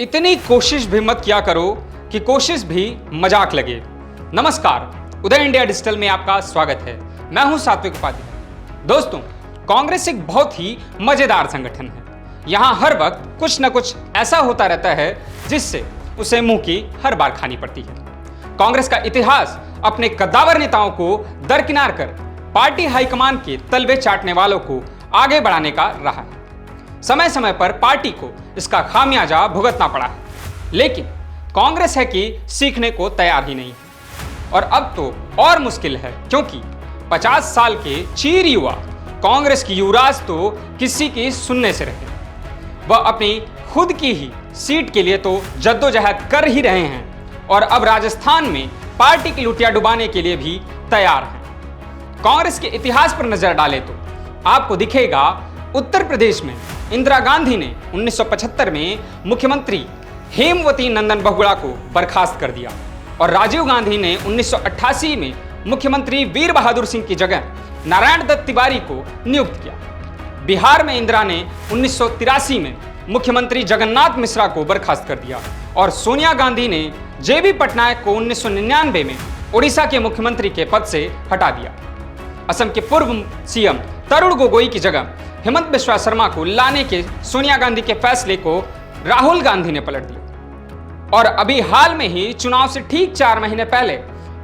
इतनी कोशिश भी मत किया करो कि कोशिश भी मजाक लगे। नमस्कार, उदय इंडिया डिजिटल में आपका स्वागत है। मैं हूं सात्विक उपाध्याय। दोस्तों, कांग्रेस एक बहुत ही मजेदार संगठन है। यहां हर वक्त कुछ न कुछ ऐसा होता रहता है जिससे उसे मुंह की हर बार खानी पड़ती है। कांग्रेस का इतिहास अपने कद्दावर नेताओं को दरकिनार कर पार्टी हाईकमान के तलवे चाटने वालों को आगे बढ़ाने का रहा है। समय समय पर पार्टी को इसका खामियाजा भुगतना पड़ा है, लेकिन कांग्रेस है कि सीखने को तैयार ही नहीं है। और अब तो और मुश्किल है, क्योंकि 50 साल के चीर युवा कांग्रेस की युवराज तो किसी की सुनने से रहे। वह अपनी खुद की ही सीट के लिए तो जद्दोजहद कर ही रहे हैं और अब राजस्थान में पार्टी की लुटिया डुबाने के लिए भी तैयार हैं। कांग्रेस के इतिहास पर नजर डालें तो आपको दिखेगा, उत्तर प्रदेश में इंदिरा गांधी ने 1975 में मुख्यमंत्री हेमवती नंदन बहुगुणा को बर्खास्त कर दिया और राजीव गांधी ने 1988 में मुख्यमंत्री वीर बहादुर सिंह की जगह नारायण दत्त तिवारी को नियुक्त किया। बिहार में इंदिरा ने 1983 में मुख्यमंत्री जगन्नाथ मिश्रा को बर्खास्त कर दिया और सोनिया गांधी ने जेबी पटनायक को 1999 में ओडिशा के मुख्यमंत्री के पद से हटा दिया। असम के पूर्व सीएम तरुण गोगोई की जगह हेमंत बिस्वा शर्मा को लाने के सोनिया गांधी के फैसले को राहुल गांधी ने पलट दिया। और अभी हाल में ही चुनाव से ठीक 4 महीने पहले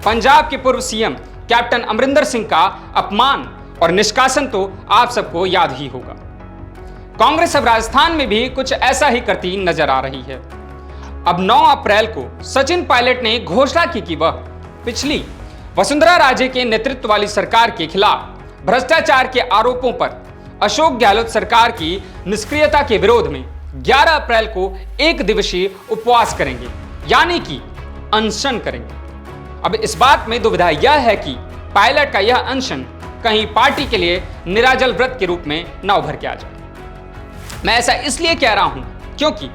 पंजाब के पूर्व सीएम कैप्टन अमरिंदर सिंह का अपमान और निष्कासन तो आप सबको याद ही होगा। कांग्रेस अब राजस्थान में भी कुछ ऐसा ही करती नजर आ रही है। अब 9 अप्रैल को सचिन पायलट ने घोषणा की कि वह पिछली वसुंधरा राजे के नेतृत्व वाली सरकार के खिलाफ भ्रष्टाचार के आरोपों पर अशोक गहलोत सरकार की निष्क्रियता के विरोध में 11 अप्रैल को एक दिवसीय उपवास करेंगे, यानी कि अनशन करेंगे। अब इस बात में दुविधा यह है कि पायलट का यह अनशन कहीं पार्टी के लिए निराजल व्रत के रूप में न उभर के आ जाए। मैं ऐसा इसलिए कह रहा हूं क्योंकि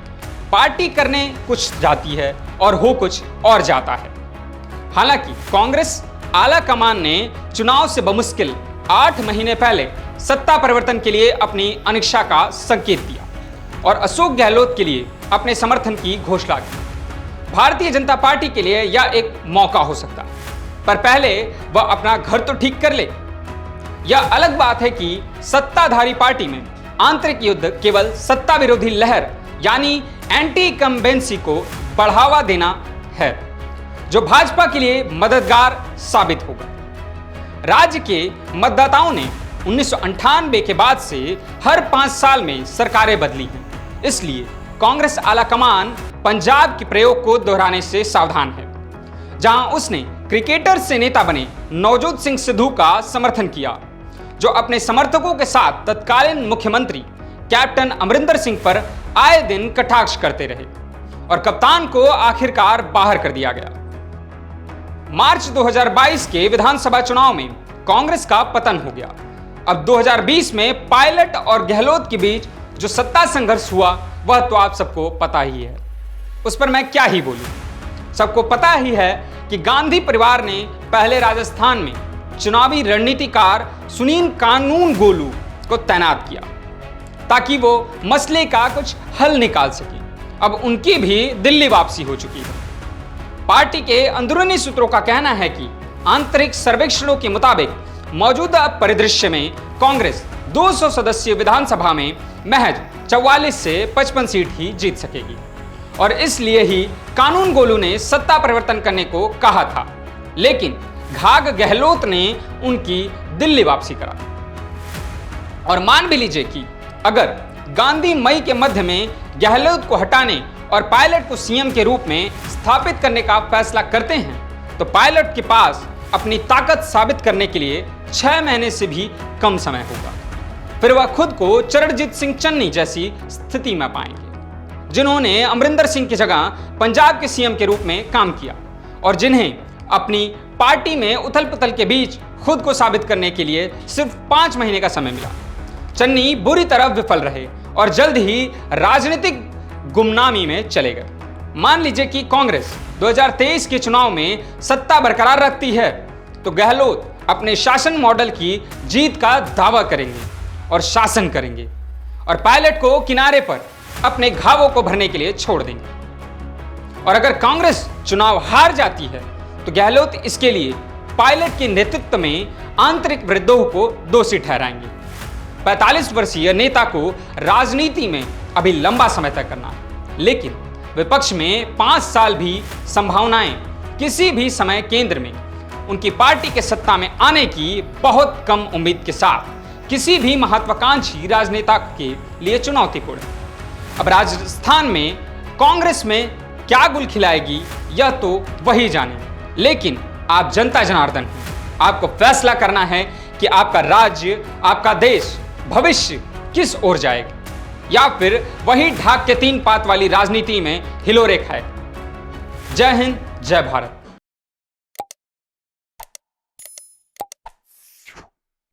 पार्टी करने कुछ जाती है और हो कुछ और जाता है। हालांकि कांग्रेस आला कमान ने चुनाव से बमुश्किल 8 महीने पहले सत्ता परिवर्तन के लिए अपनी अनिच्छा का संकेत दिया और अशोक गहलोत के लिए अपने समर्थन की घोषणा की। भारतीय जनता पार्टी के लिए यह एक मौका हो सकता है, पर पहले वह अपना घर तो ठीक कर ले। यह अलग बात है कि सत्ताधारी पार्टी में आंतरिक युद्ध केवल सत्ता विरोधी लहर यानी एंटी इनकम्बेंसी को बढ़ावा देना है, जो भाजपा के लिए मददगार साबित होगा। राज्य के मतदाताओं ने 1998 के बाद से हर 5 साल में सरकारें बदली हैं, इसलिए कांग्रेस आलाकमान पंजाब के प्रयोग को दोहराने से सावधान है, जहां उसने क्रिकेटर से नेता बने नवजोत सिंह सिद्धू का समर्थन किया, जो अपने समर्थकों के साथ तत्कालीन मुख्यमंत्री कैप्टन अमरिंदर सिंह पर आए दिन कटाक्ष करते रहे और कप्तान को आखिरकार बाहर कर दिया गया। मार्च 2022 के विधानसभा चुनाव में कांग्रेस का पतन हो गया। अब 2020 में पायलट और गहलोत के बीच जो सत्ता संघर्ष हुआ वह तो आप सबको पता ही है, उस पर मैं क्या ही बोलूं। सबको पता ही है कि गांधी परिवार ने पहले राजस्थान में चुनावी रणनीतिकार सुनील कानूनगोलू को तैनात किया ताकि वो मसले का कुछ हल निकाल सके। अब उनकी भी दिल्ली वापसी हो चुकी है। पार्टी के अंदरूनी सूत्रों का कहना है कि आंतरिक सर्वेक्षणों के मुताबिक मौजूदा परिदृश्य में कांग्रेस 200 सदस्यीय विधानसभा में महज 44 से 55 सीट ही जीत सकेगी और इसलिए ही कानूनगोलू ने सत्ता परिवर्तन करने को कहा था, लेकिन घाघ गहलोत ने उनकी दिल्ली वापसी करा। और मान भी लीजिए कि अगर गांधी मई के मध्य में गहलोत को हटाने और पायलट को सीएम के रूप में स्थापित करने का फैसला करते हैं, तो पायलट के पास अपनी ताकत साबित करने के लिए 6 महीने से भी कम समय होगा। फिर वह खुद को चरणजीत सिंह चन्नी जैसी स्थिति में पाएंगे, जिन्होंने अमरिंदर सिंह की जगह पंजाब के सीएम के रूप में काम किया और जिन्हें अपनी पार्टी में उथल पुथल के बीच खुद को साबित करने के लिए सिर्फ 5 महीने का समय मिला। चन्नी बुरी तरह विफल रहे और जल्द ही राजनीतिक गुमनामी में चले गए। मान लीजिए कि कांग्रेस 2023 के चुनाव में सत्ता बरकरार रखती है, तो गहलोत अपने शासन मॉडल की जीत का दावा करेंगे और शासन करेंगे और पायलट को किनारे पर अपने घावों को भरने के लिए छोड़ देंगे। और अगर कांग्रेस चुनाव हार जाती है तो गहलोत इसके लिए पायलट के नेतृत्व में आंतरिक विद्रोह को दोषी ठहराएंगे। 45 वर्षीय नेता को राजनीति में अभी लंबा समय तक करना है, लेकिन विपक्ष में 5 साल भी संभावनाएं किसी भी समय केंद्र में उनकी पार्टी के सत्ता में आने की बहुत कम उम्मीद के साथ किसी भी महत्वाकांक्षी राजनेता के लिए चुनौतीपूर्ण है। अब राजस्थान में कांग्रेस में क्या गुल खिलाएगी यह तो वही जाने, लेकिन आप जनता जनार्दन हैं। आपको फैसला करना है कि आपका राज्य, आपका देश भविष्य किस ओर जाएगा, या फिर वही ढाक के 3 पात वाली राजनीति में हिलोरे खाएगा। जय हिंद, जय भारत।